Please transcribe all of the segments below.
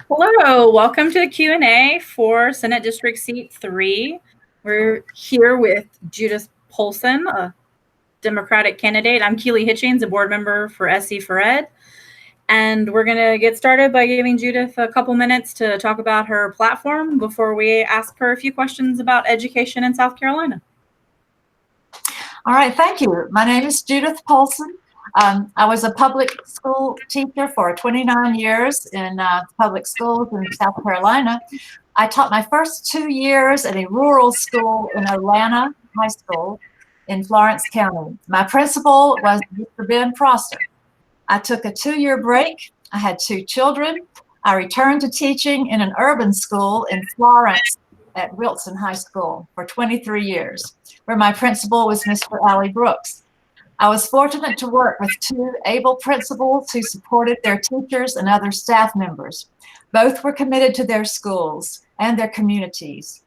Hello, welcome to the Q&A for Senate District Seat 3. We're here with Judith Polson, a Democratic candidate. I'm Keely Hitchings, a board member for SC for Ed. And we're going to get started by giving Judith a couple minutes to talk about her platform before we ask her a few questions about education in South Carolina. All right, thank you. My name is Judith Polson. I was a public school teacher for 29 years in public schools in South Carolina. I taught my first 2 years at a rural school in Atlanta High School in Florence County. My principal was Mr. Ben Prosser. I took a 2-year break. I had 2 children. I returned to teaching in an urban school in Florence at Wilson High School for 23 years, where my principal was Mr. Allie Brooks. I was fortunate to work with 2 able principals who supported their teachers and other staff members. Both were committed to their schools and their communities.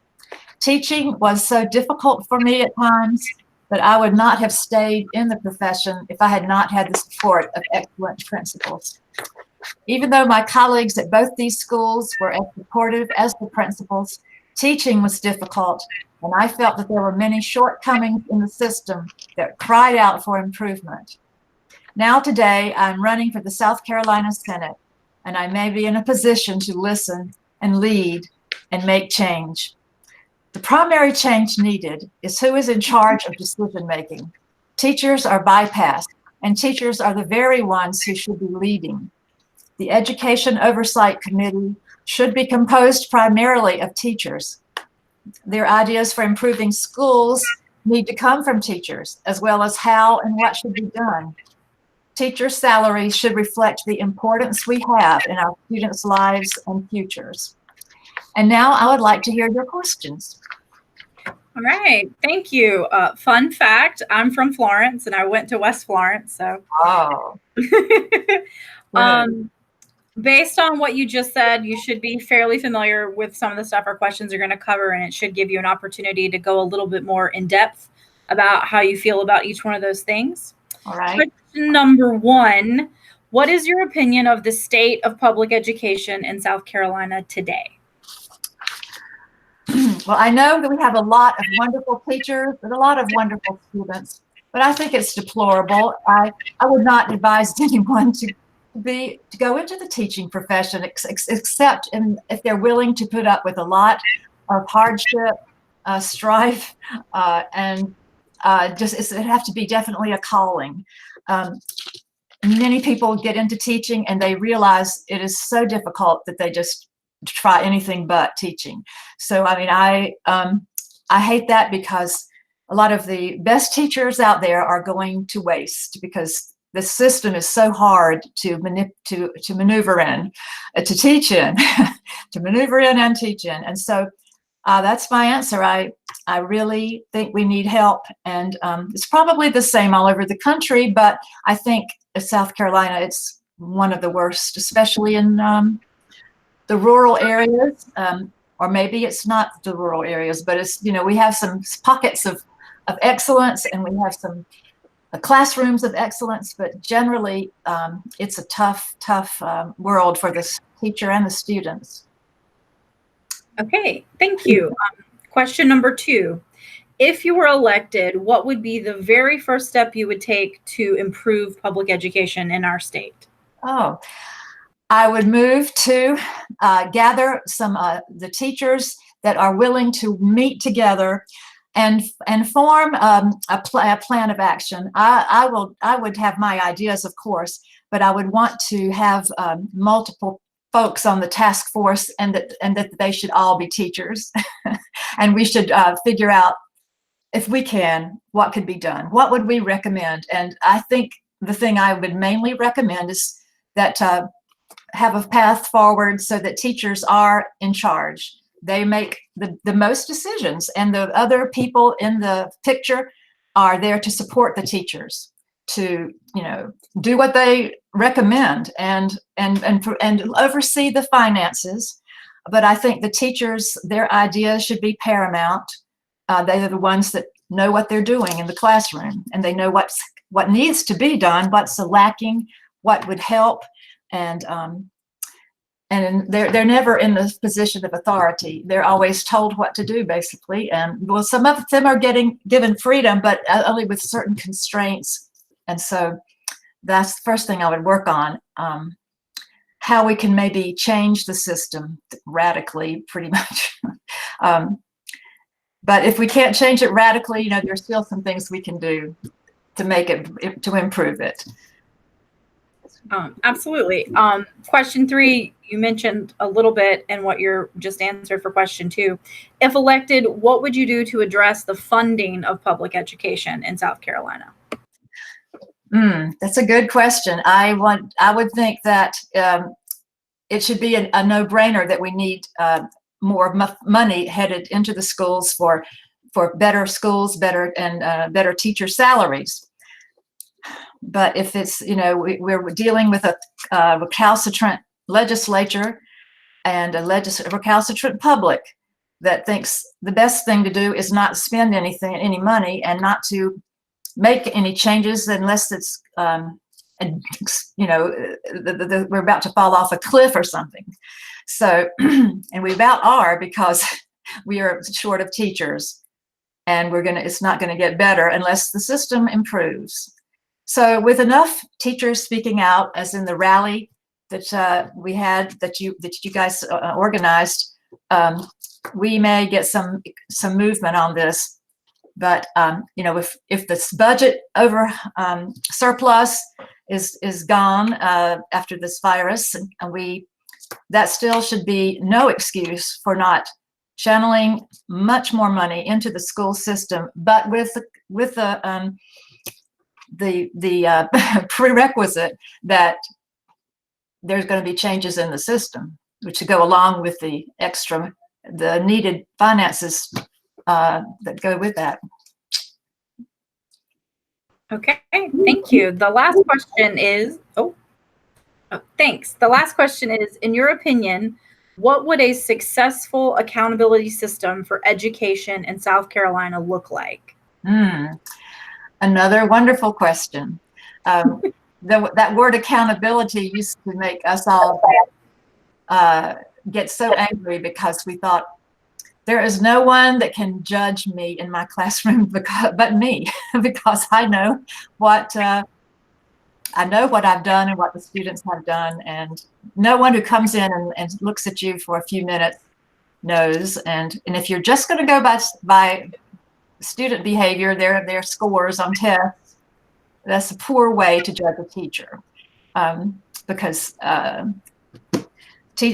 Teaching was so difficult for me at times that I would not have stayed in the profession if I had not had the support of excellent principals. Even though my colleagues at both these schools were as supportive as the principals, teaching was difficult, and I felt that there were many shortcomings in the system that cried out for improvement. Now today, I'm running for the South Carolina Senate, and I may be in a position to listen and lead and make change. The primary change needed is who is in charge of decision making. Teachers are bypassed, and teachers are the very ones who should be leading. The Education Oversight Committee should be composed primarily of teachers. Their ideas for improving schools need to come from teachers, as well as how and what should be done. Teachers' salaries should reflect the importance we have in our students' lives and futures. And now I would like to hear your questions. All right, thank you. Fun fact, I'm from Florence and I went to West Florence, so. Oh. Based on what you just said, you should be fairly familiar with some of the stuff our questions are going to cover, and it should give you an opportunity to go a little bit more in depth about how you feel about each one of those things. All right. Question number 1, what is your opinion of the state of public education in South Carolina today? Well, I know that we have a lot of wonderful teachers and a lot of wonderful students, but I think it's deplorable. I would not advise anyone to go into the teaching profession except if they're willing to put up with a lot of hardship, strife, and it'd have to be definitely a calling. Many people get into teaching and they realize it is so difficult that they just try anything but teaching. So I mean, I hate that, because a lot of the best teachers out there are going to waste because the system is so hard to maneuver in, to teach in, to maneuver in and teach in. And so that's my answer. I really think we need help, and it's probably the same all over the country, but I think in South Carolina, it's one of the worst, especially in the rural areas, or maybe it's not the rural areas, but it's, we have some pockets of excellence, and we have some classrooms of excellence, but generally it's a tough world for the teacher and the students. Okay, thank you. Question number 2, if you were elected, what would be the very first step you would take to improve public education in our state? Oh, I would move to gather some the teachers that are willing to meet together and form a plan of action. I would have my ideas, of course, but I would want to have multiple folks on the task force, and that they should all be teachers. And we should figure out, if we can, what could be done. What would we recommend? And I think the thing I would mainly recommend is that have a path forward so that teachers are in charge. They make the most decisions, and the other people in the picture are there to support the teachers, to do what they recommend and oversee the finances. But I think the teachers, their ideas should be paramount. They are the ones that know what they're doing in the classroom, and they know what needs to be done, what's lacking, what would help, and and they're never in the position of authority. They're always told what to do, basically. And well, some of them are given freedom, but only with certain constraints. And so that's the first thing I would work on. How we can maybe change the system radically, pretty much. But if we can't change it radically, you know, there's still some things we can do to make it, to improve it. Absolutely. Question 3, you mentioned a little bit in what you're just answered for question 2. If elected, what would you do to address the funding of public education in South Carolina? That's a good question. I would think that it should be a no-brainer that we need more money headed into the schools for better schools, better teacher salaries. But if it's, you know, we're dealing with a recalcitrant legislature and a recalcitrant public that thinks the best thing to do is not spend any money and not to make any changes unless it's, you know, we're about to fall off a cliff or something. So, and we about are, because we are short of teachers, and it's not going to get better unless the system improves. So with enough teachers speaking out, as in the rally that we had, that you guys organized, we may get some movement on this. But you know, if this budget surplus is gone after this virus, and that still should be no excuse for not channeling much more money into the school system, but with the prerequisite that there's going to be changes in the system, which go along with the needed finances that go with that. Okay, thank you. The last question is, thanks. The last question is, in your opinion, what would a successful accountability system for education in South Carolina look like? Another wonderful question. That word accountability used to make us all get so angry, because we thought, there is no one that can judge me in my classroom but me, because I know what I've done and what the students have done, and no one who comes in and looks at you for a few minutes knows. And if you're just going to go by student behavior, their scores on tests, that's a poor way to judge a teacher, because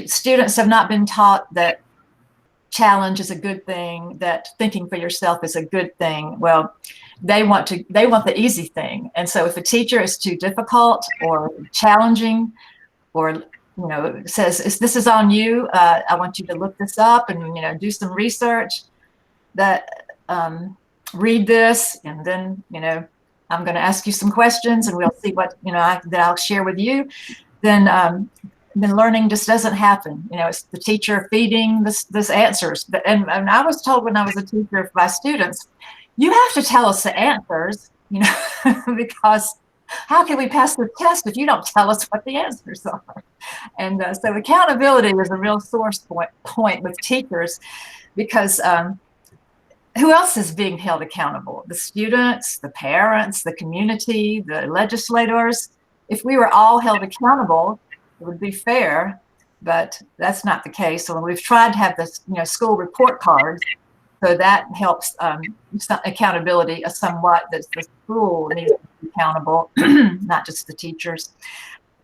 students have not been taught that challenge is a good thing, that thinking for yourself is a good thing. Well, they want the easy thing. And so if a teacher is too difficult or challenging, or, you know, says, this is on you, I want you to look this up and, you know, do some research, that read this, and then, you know, I'm going to ask you some questions and we'll see what, you know, that I'll share with you, then learning just doesn't happen. You know, it's the teacher feeding this answers. And I was told when I was a teacher of my students, you have to tell us the answers, you know, because how can we pass the test if you don't tell us what the answers are? And so accountability is a real source point with teachers, because who else is being held accountable? The students, the parents, the community, the legislators. If we were all held accountable, it would be fair, but that's not the case. So we've tried to have this, you know, school report cards, so that helps accountability somewhat. That the school needs to be accountable, not just the teachers.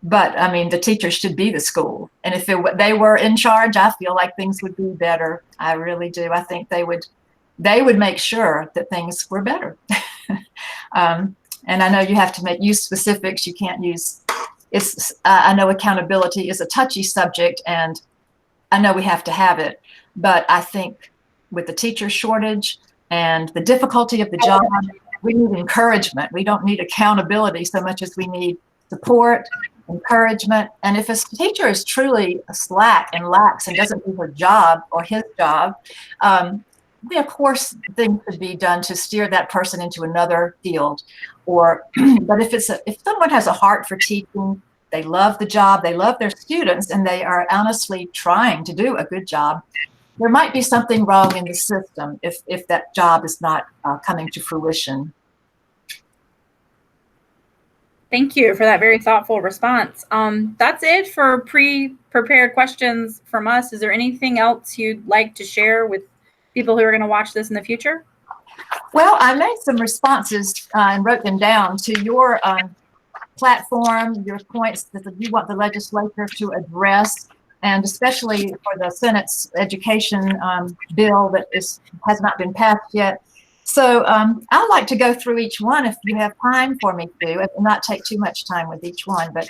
But I mean, the teachers should be the school, and if they were in charge, I feel like things would be better. I really do. I think they would make sure that things were better. And I know you have to use specifics. You can't use. I know accountability is a touchy subject, and I know we have to have it, but I think with the teacher shortage and the difficulty of the job, we need encouragement. We don't need accountability so much as we need support, encouragement. And if a teacher is truly slack and lax and doesn't do her job or his job, then of course things could be done to steer that person into another field. Or, but if someone has a heart for teaching, they love the job, they love their students, and they are honestly trying to do a good job, there might be something wrong in the system if that job is not coming to fruition. Thank you for that very thoughtful response. That's it for pre-prepared questions from us. Is there anything else you'd like to share with people who are going to watch this in the future? Well, I made some responses and wrote them down to your platform, your points that you want the legislature to address, and especially for the Senate's education bill that has not been passed yet. So I'd like to go through each one if you have time for me to, and not take too much time with each one. But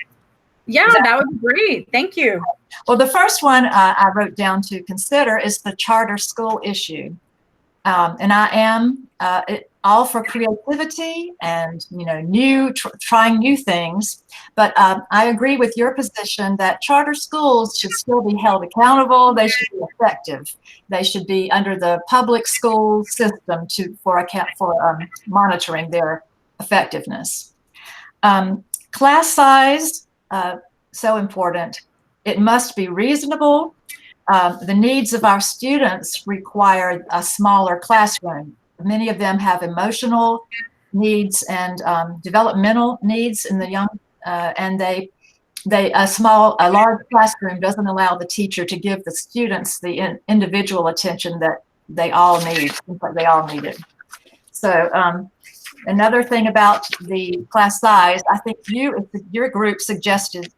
yeah, that would be great. Thank you. Well, the first one I wrote down to consider is the charter school issue. And I am all for creativity and, trying new things. But I agree with your position that charter schools should still be held accountable. They should be effective. They should be under the public school system for monitoring their effectiveness. Class size, so important. It must be reasonable. The needs of our students require a smaller classroom. Many of them have emotional needs and developmental needs in the young, and a large classroom doesn't allow the teacher to give the students the individual attention that they all need. They all need it. So another thing about the class size, I think your group suggested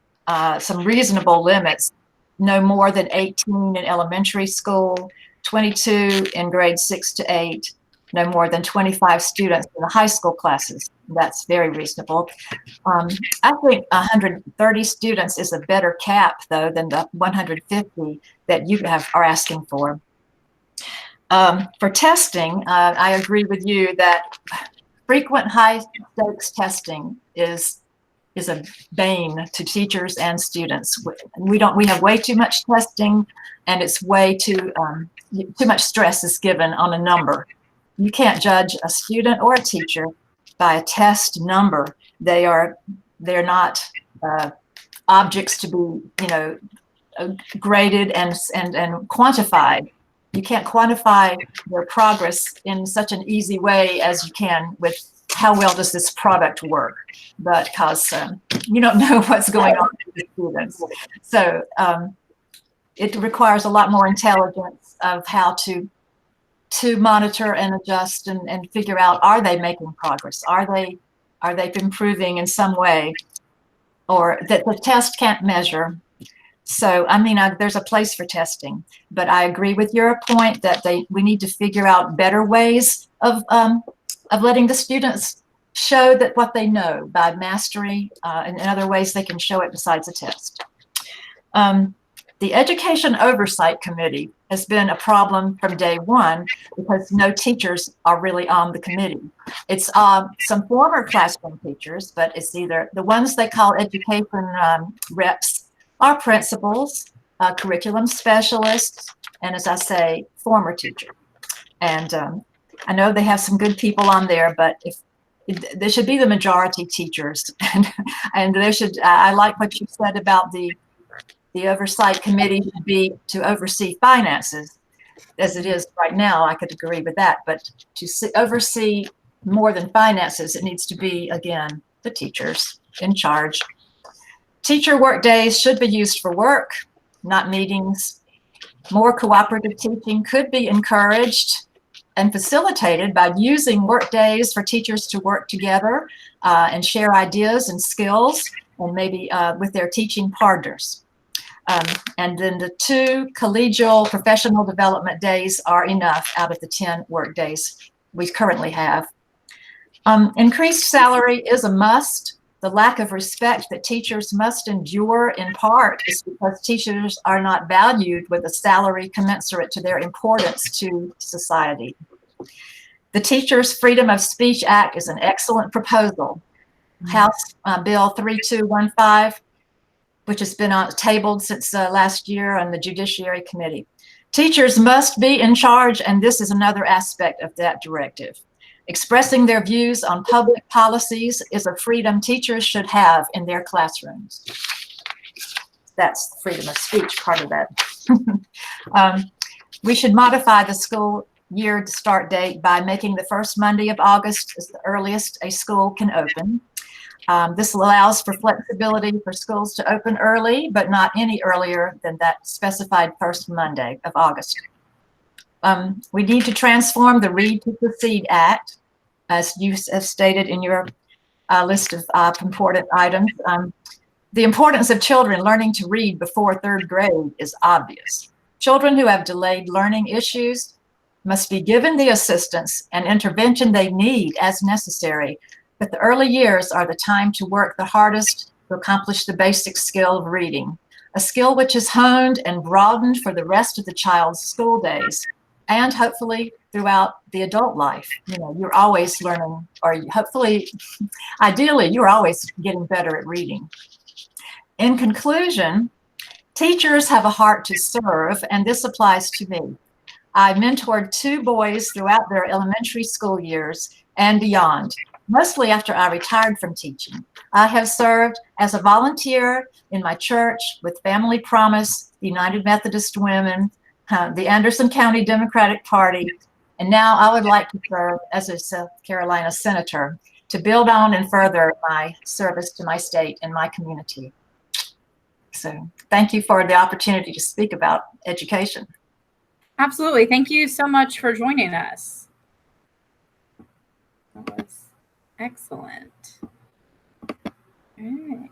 some reasonable limits. No more than 18 in elementary school, 22 in grades 6 to 8, no more than 25 students in the high school classes. That's very reasonable. I think 130 students is a better cap, though, than the 150 that you are asking for. For testing, I agree with you that frequent high-stakes testing is a bane to teachers and students. We have way too much testing, and it's way too much stress is given on a number. You can't judge a student or a teacher by a test number. They're not objects to be, graded and quantified. You can't quantify their progress in such an easy way as you can with how well does this product work, because you don't know what's going on with the students. So it requires a lot more intelligence of how to monitor and adjust and figure out, are they making progress? Are they improving in some way, or that the test can't measure? So, I mean, there's a place for testing, but I agree with your point that we need to figure out better ways of letting the students show that what they know by mastery and other ways they can show it besides a test. The Education Oversight Committee has been a problem from day one because no teachers are really on the committee. It's some former classroom teachers, but it's either the ones they call education reps are principals, curriculum specialists, and as I say, former teachers. And I know they have some good people on there, but there should be the majority teachers. And there should, I like what you said about the oversight committee should be to oversee finances as it is right now. I could agree with that, but to oversee more than finances, it needs to be, again, the teachers in charge. Teacher work days should be used for work, not meetings. More cooperative teaching could be encouraged and facilitated by using work days for teachers to work together and share ideas and skills, and maybe with their teaching partners. And then the 2 collegial professional development days are enough out of the 10 work days we currently have. Increased salary is a must. The lack of respect that teachers must endure in part is because teachers are not valued with a salary commensurate to their importance to society. The Teachers Freedom of Speech Act is an excellent proposal. House Bill 3215, which has been tabled since last year on the Judiciary Committee. Teachers must be in charge, and this is another aspect of that directive. Expressing their views on public policies is a freedom teachers should have in their classrooms. That's the freedom of speech part of that. We should modify the school year start date by making the first Monday of August as the earliest a school can open. This allows for flexibility for schools to open early, but not any earlier than that specified first Monday of August. We need to transform the Read to Succeed Act, as you have stated in your list of important items. The importance of children learning to read before 3rd grade is obvious. Children who have delayed learning issues must be given the assistance and intervention they need as necessary, but the early years are the time to work the hardest to accomplish the basic skill of reading, a skill which is honed and broadened for the rest of the child's school days, and hopefully throughout the adult life. You know, you're always learning, or hopefully, ideally, you're always getting better at reading. In conclusion, teachers have a heart to serve, and this applies to me. I mentored 2 boys throughout their elementary school years and beyond, mostly after I retired from teaching. I have served as a volunteer in my church with Family Promise, the United Methodist Women, the Anderson County Democratic Party, and now I would like to serve as a South Carolina senator to build on and further my service to my state and my community. So thank you for the opportunity to speak about education. Absolutely. Thank you so much for joining us. That was excellent. All right.